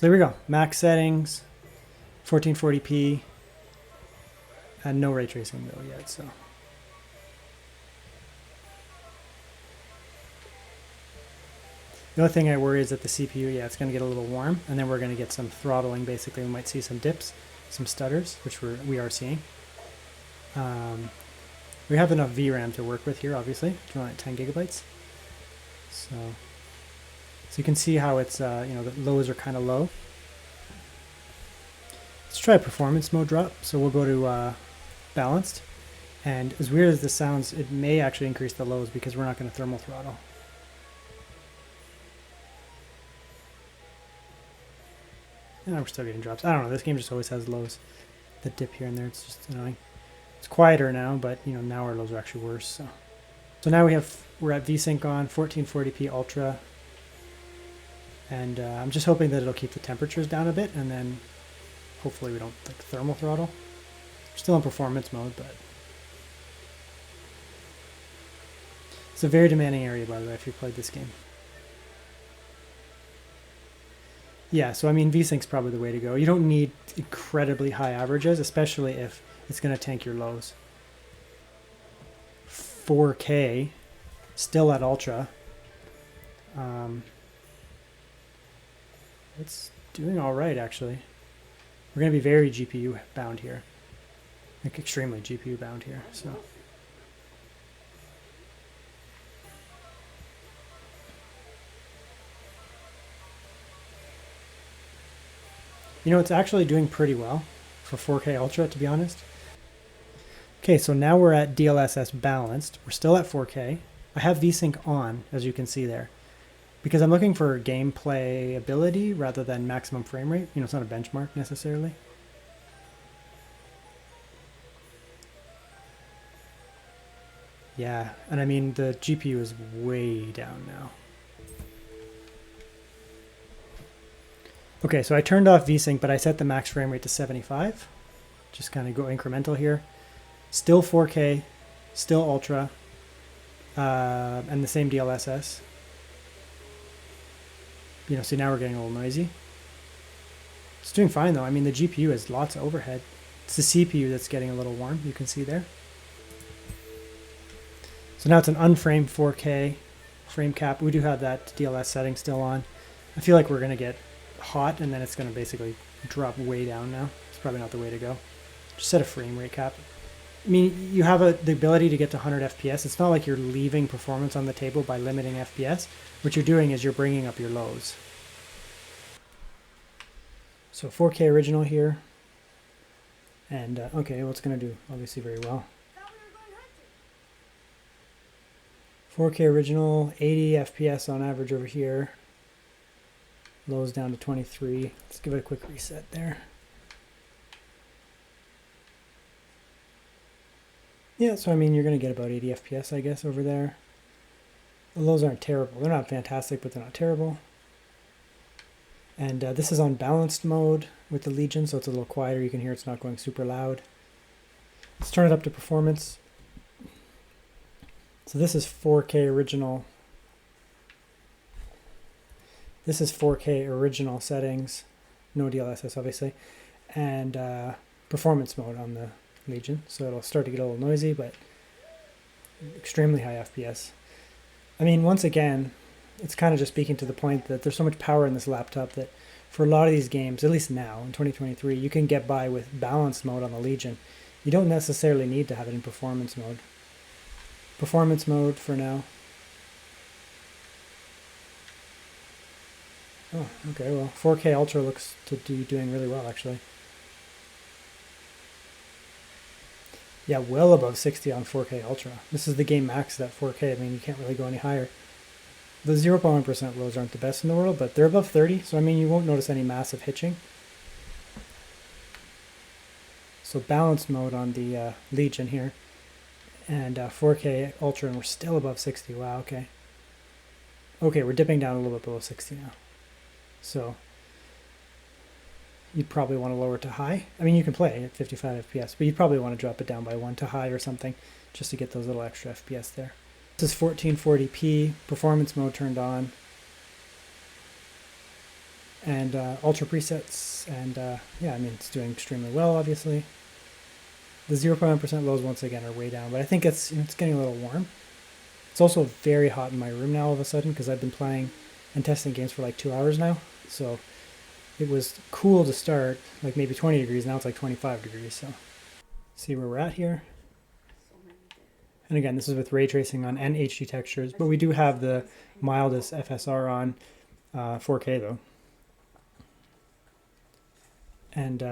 So there we go. Max settings, 1440p, and no ray tracing though yet. So the only thing I worry is that the CPU, yeah, it's going to get a little warm, and then we're going to get some throttling. Basically, we might see some dips, some stutters, which we are seeing. We have enough VRAM to work with here, obviously. It's running at 10 gigabytes. So you can see how it's, the lows are kind of low. Let's try performance mode drop. So we'll go to balanced. And as weird as this sounds, it may actually increase the lows because we're not going to thermal throttle. And we're still getting drops. I don't know, this game just always has lows that dip here and there. It's just annoying. It's quieter now, but now our lows are actually worse. So now we're at Vsync on 1440p ultra, and I'm just hoping that it'll keep the temperatures down a bit, and then hopefully we don't thermal throttle. We're still in performance mode, but it's a very demanding area, by the way, if you played this game. Yeah, so I mean, Vsync's probably the way to go. You don't need incredibly high averages, especially if it's going to tank your lows. 4K, still at ultra. It's doing all right, actually. We're going to be very GPU bound here. Like extremely GPU bound here, so. It's actually doing pretty well for 4K Ultra, to be honest. Okay, so now we're at DLSS balanced. We're still at 4K. I have Vsync on, as you can see there, because I'm looking for gameplay ability rather than maximum frame rate. It's not a benchmark necessarily. Yeah, and I mean, the GPU is way down now. Okay, so I turned off Vsync, but I set the max frame rate to 75. Just kind of go incremental here. Still 4K, still Ultra, and the same DLSS. So now we're getting a little noisy. It's doing fine though. I mean, the GPU has lots of overhead. It's the CPU that's getting a little warm, you can see there. So now it's an unframed 4K frame cap. We do have that DLSS setting still on. I feel like we're going to get hot and then it's going to basically drop way down now. It's probably not the way to go. Just set a frame rate cap. I mean, you have the ability to get to 100 FPS. It's not like you're leaving performance on the table by limiting FPS. What you're doing is you're bringing up your lows. So 4K original here. And okay, well, it's going to do obviously very well. 4K original, 80 FPS on average over here. Lows down to 23. Let's give it a quick reset there. Yeah, so I mean, you're going to get about 80 FPS, I guess, over there. The lows aren't terrible. They're not fantastic, but they're not terrible. And this is on balanced mode with the Legion, so it's a little quieter. You can hear it's not going super loud. Let's turn it up to performance. So this is 4K original. This is 4K original settings. No DLSS, obviously. And performance mode on the Legion. So it'll start to get a little noisy, but extremely high FPS. I mean, once again, it's kind of just speaking to the point that there's so much power in this laptop that for a lot of these games, at least now in 2023, you can get by with balanced mode on the Legion. You don't necessarily need to have it in performance mode. Performance mode for now. Oh, okay, well, 4K Ultra looks to be doing really well, actually. Yeah, well above 60 on 4K Ultra. This is the game max at 4K. I mean, you can't really go any higher. The 0.1% lows aren't the best in the world, but they're above 30, so I mean, you won't notice any massive hitching. So balanced mode on the Legion here, and 4K Ultra, and we're still above 60. Wow, okay. Okay, we're dipping down a little bit below 60 now. So you'd probably want to lower it to high. I mean, you can play at 55 FPS, but you'd probably want to drop it down by 1 to high or something, just to get those little extra FPS there. This is 1440p, performance mode turned on. and ultra presets, and yeah, I mean, it's doing extremely well, obviously. The 0.1% lows once again are way down, but I think it's, you know, it's getting a little warm. It's also very hot in my room now all of a sudden because I've been playing and testing games for like 2 hours now. So it was cool to start, like maybe 20 degrees. Now it's like 25 degrees. So see where we're at here. And again, this is with ray tracing on and HD textures, but we do have the mildest FSR on 4K though. And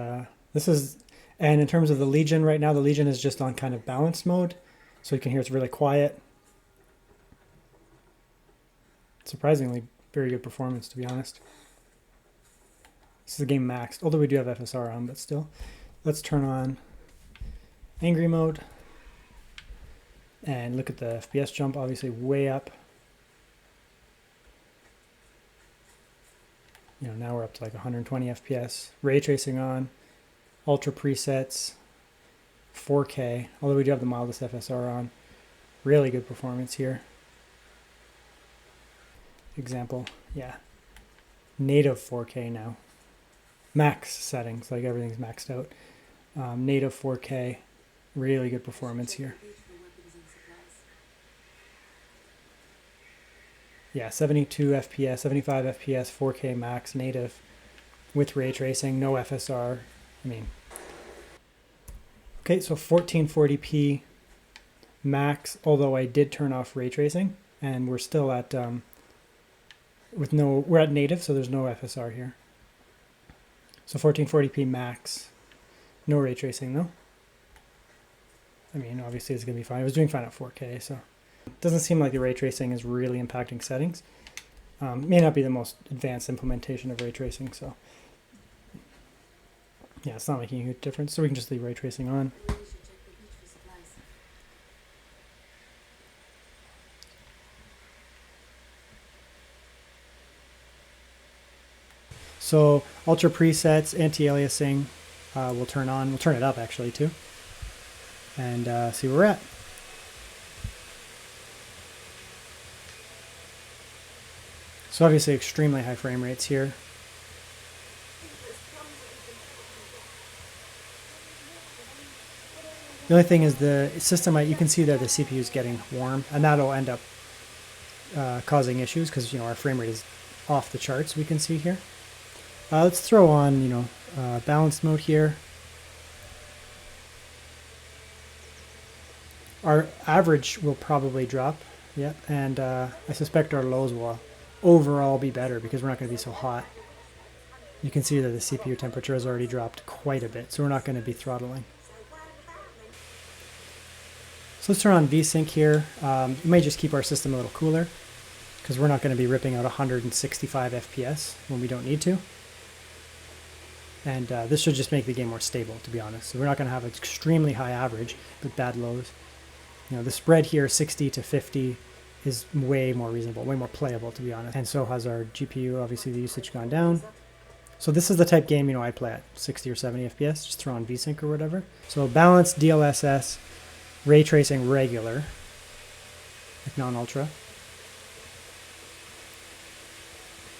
and in terms of the Legion right now, the Legion is just on kind of balanced mode. So you can hear it's really quiet. Surprisingly, very good performance, to be honest. This is a game maxed, although we do have FSR on, but still. Let's turn on angry mode. And look at the FPS jump, obviously way up. You know, now we're up to like 120 FPS. Ray tracing on, ultra presets, 4K, although we do have the mildest FSR on. Really good performance here. Example, yeah. Native 4K now. Max settings, like everything's maxed out. Native 4K, really good performance here. Yeah, 72 FPS, 75 FPS, 4K max, native, with ray tracing, no FSR. I mean, okay, so 1440p max, although I did turn off ray tracing, and we're still at, we're at native, so there's no FSR here. So 1440p max, no ray tracing though. I mean, obviously it's gonna be fine. I was doing fine at 4K, so. It doesn't seem like the ray tracing is really impacting settings. May not be the most advanced implementation of ray tracing, so yeah, it's not making a huge difference. So we can just leave ray tracing on. So ultra presets, anti-aliasing we'll turn on. We'll turn it up actually too, and see where we're at. So obviously extremely high frame rates here. The only thing is the system, you can see that the CPU is getting warm, and that'll end up causing issues because, you know, our frame rate is off the charts, we can see here. Let's throw on, you know, balanced mode here. Our average will probably drop, yep, and I suspect our lows will overall be better because we're not going to be so hot. You can see that the CPU temperature has already dropped quite a bit, so we're not going to be throttling. So let's turn on Vsync here. We may just keep our system a little cooler because we're not going to be ripping out 165 FPS when we don't need to. And this should just make the game more stable, to be honest. So we're not going to have an extremely high average, but bad lows. You know, the spread here, 60 to 50, is way more reasonable, way more playable, to be honest. And so has our GPU. Obviously the usage gone down. So this is the type game, you know, I play at 60 or 70 FPS, just throw on Vsync or whatever. So balanced DLSS, ray tracing regular, like non-ultra.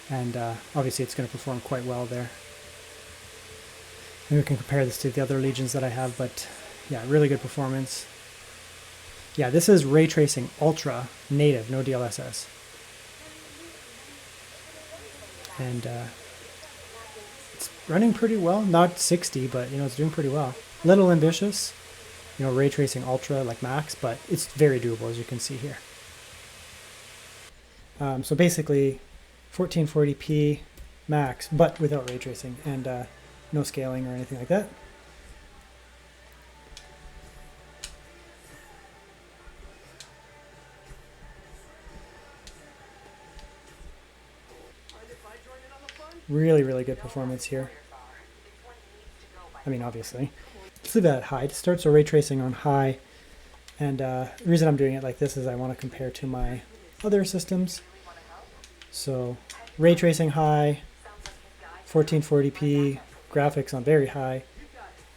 And obviously it's going to perform quite well there. And we can compare this to the other Legions that I have, but yeah, really good performance. Yeah, this is ray tracing ultra native, no DLSS. And it's running pretty well, not 60, but you know, it's doing pretty well. Little ambitious, you know, ray tracing ultra like max, but it's very doable as you can see here. So basically 1440p max, but without ray tracing and no scaling or anything like that. Really, really good performance here. I mean, obviously. Let's leave that at high to start, so ray tracing on high. And the reason I'm doing it like this is I want to compare to my other systems. So ray tracing high, 1440p, graphics on very high,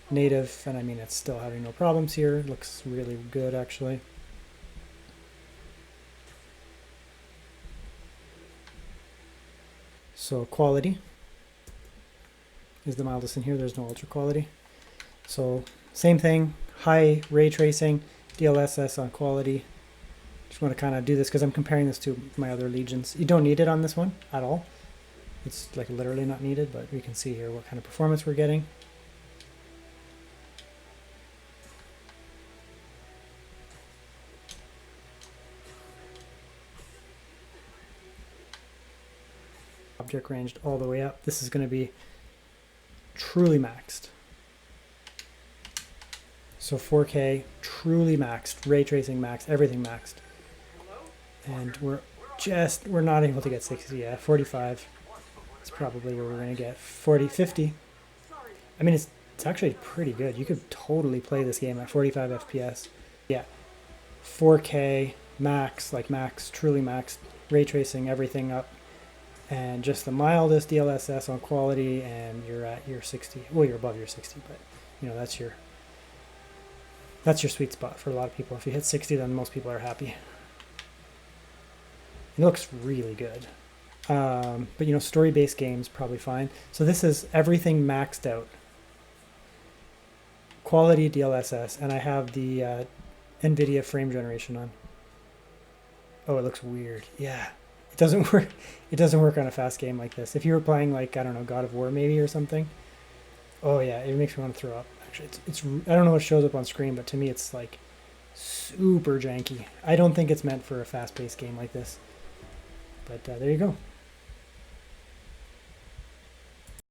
native, and I mean it's still having no problems here. Looks really good actually. So quality, is the mildest in here. There's no ultra quality. So same thing, high ray tracing, DLSS on quality. Just want to kind of do this because I'm comparing this to my other Legions. You don't need it on this one at all. It's like literally not needed, but we can see here what kind of performance we're getting. Object ranged all the way up. This is going to be truly maxed. So 4K, truly maxed, ray tracing maxed, everything maxed. And we're not able to get 60 yet. 45 is probably where we're going to get. 40, 50. I mean, it's actually pretty good. You could totally play this game at 45 FPS. Yeah, 4K, max, like max, truly maxed, ray tracing, everything up. And just the mildest DLSS on quality, and you're at your 60. Well, you're above your 60, but you know, that's your sweet spot for a lot of people. If you hit 60, then most people are happy. It looks really good. But you know, story-based games probably fine. So this is everything maxed out. Quality DLSS, and I have the Nvidia frame generation on. Oh, it looks weird. Yeah, it doesn't work. It doesn't work on a fast game like this. If you were playing like, I don't know, God of War maybe or something. Oh yeah, it makes me want to throw up. Actually, it's I don't know what shows up on screen, but to me it's like super janky. I don't think it's meant for a fast-paced game like this. But there you go.